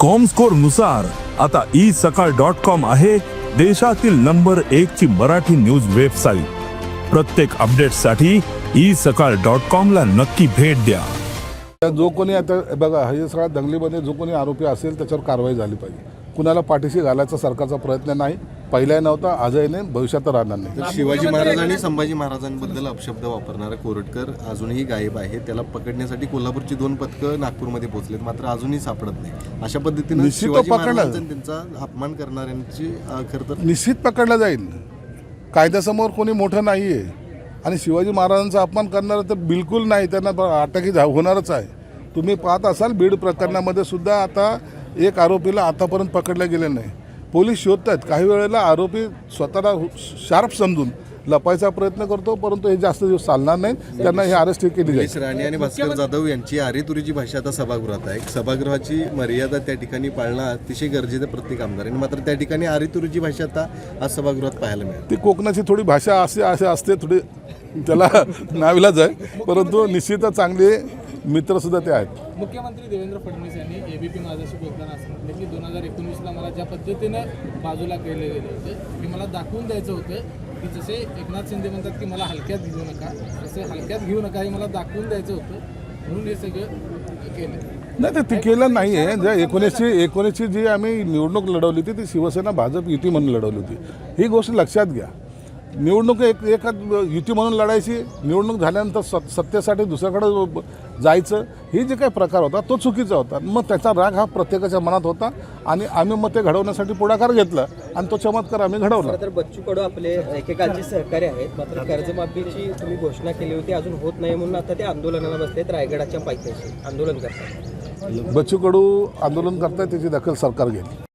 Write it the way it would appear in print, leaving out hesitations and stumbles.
Comscore नुसार आता isakal.com आहे देशातील नंबर 1 ची मराठी न्यूज वेबसाईट। प्रत्येक अपडेटसाठी isakal.com ला नक्की भेट द्या। जो कोणी आता बघा हे सगळ्या दंगलीमध्ये जो कोणी आरोपी असेल त्याच्यावर कारवाई झाली पाहिजे। कुणाला पाठीशी घालायचा सरकारचा प्रयत्न नाही, पहिला नव्हता, आजही नाही, भविष्यात राहणार नाही। शिवाजी महाराज आणि संभाजी महाराजांबद्दल अपशब्द वापरणारा कोरटकर अजूनही गायब आहे। त्याला पकडण्यासाठी कोल्हापूरची 2 पथकं नागपूरमध्ये पोहोचलेत, मात्र अजूनही सापडत नाही। अशा पद्धतीने शिवाजी महाराजांचा त्यांचा अपमान करणाऱ्यांची खरं तर निश्चित पकडला जाईल। कायद्यासमोर कोणी मोठं नाहीये आणि शिवाजी महाराजांचा अपमान करणारं तर बिलकुल नाही, त्यांना अटकही होणारच आहे। तुम्ही पाहत असाल बीड प्रकरणामध्ये सुद्धा आता एक आरोपीला आतापर्यंत पकडलं गेले नाही। पोलीस शोधतात, काही वेळेला आरोपी स्वतःला शार्प समजून लपायचा प्रयत्न करतो, परंतु हे जास्त दिवस चालणार नाही, त्यांना हे अरेस्ट केली निलेश राणे आणि भास्कर जाधव यांची आरेतुरीची भाषा आता सभागृहात आहे। सभागृहाची मर्यादा त्या ठिकाणी पाळणं अतिशय गरजेचं प्रत्येक आमदारांनी, मात्र त्या ठिकाणी आरेतुरीची भाषा आता आज सभागृहात पाहायला मिळते। ती कोकणाची थोडी भाषा असे असते, थोडी त्याला नाविलाज आहे, परंतु निश्चितच चांगले मित्र सुद्धा ते आहेत। मुख्यमंत्री देवेंद्र फडणवीस यांनी एबीपी माझाशी बोलताना असं म्हटलं की 2019ला मला ज्या पद्धतीने बाजूला केले गेले होते की मला दाखवून द्यायचं होतं की जसे एकनाथ शिंदे म्हणतात की मला हलक्यात घेऊ नका, तसे हलक्यात घेऊ नका हे मला दाखवून द्यायचं होतं, म्हणून हे सगळं केलं। नाही, ते केलं नाही आहे। ज्या 1919ची जी आम्ही निवडणूक लढवली होती ती शिवसेना भाजप युती म्हणून लढवली होती। ही गोष्ट लक्षात घ्या। निवडणूक एका युती म्हणून लढायची, निवडणूक झाल्यानंतर सत्तेसाठी दुसऱ्याकडे जायचं, हे जे काही प्रकार होता तो चुकीचा होता। मग त्याचा राग हा प्रत्येकाच्या मनात होता आणि आम्ही मग ते घडवण्यासाठी पुढाकार घेतला आणि तो चमत्कार आम्ही घडवला। तर बच्चू कडू आपले एकेकांचे सहकारी आहेत, मात्र कर्जमाफीची तुम्ही घोषणा केली होती, अजून होत नाही, म्हणून आता ते आंदोलनाला बसलेत, रायगडाच्या पायथ्याशी आंदोलन करतात। बच्चू कडू आंदोलन करतायत, त्याची दखल सरकार घेईल।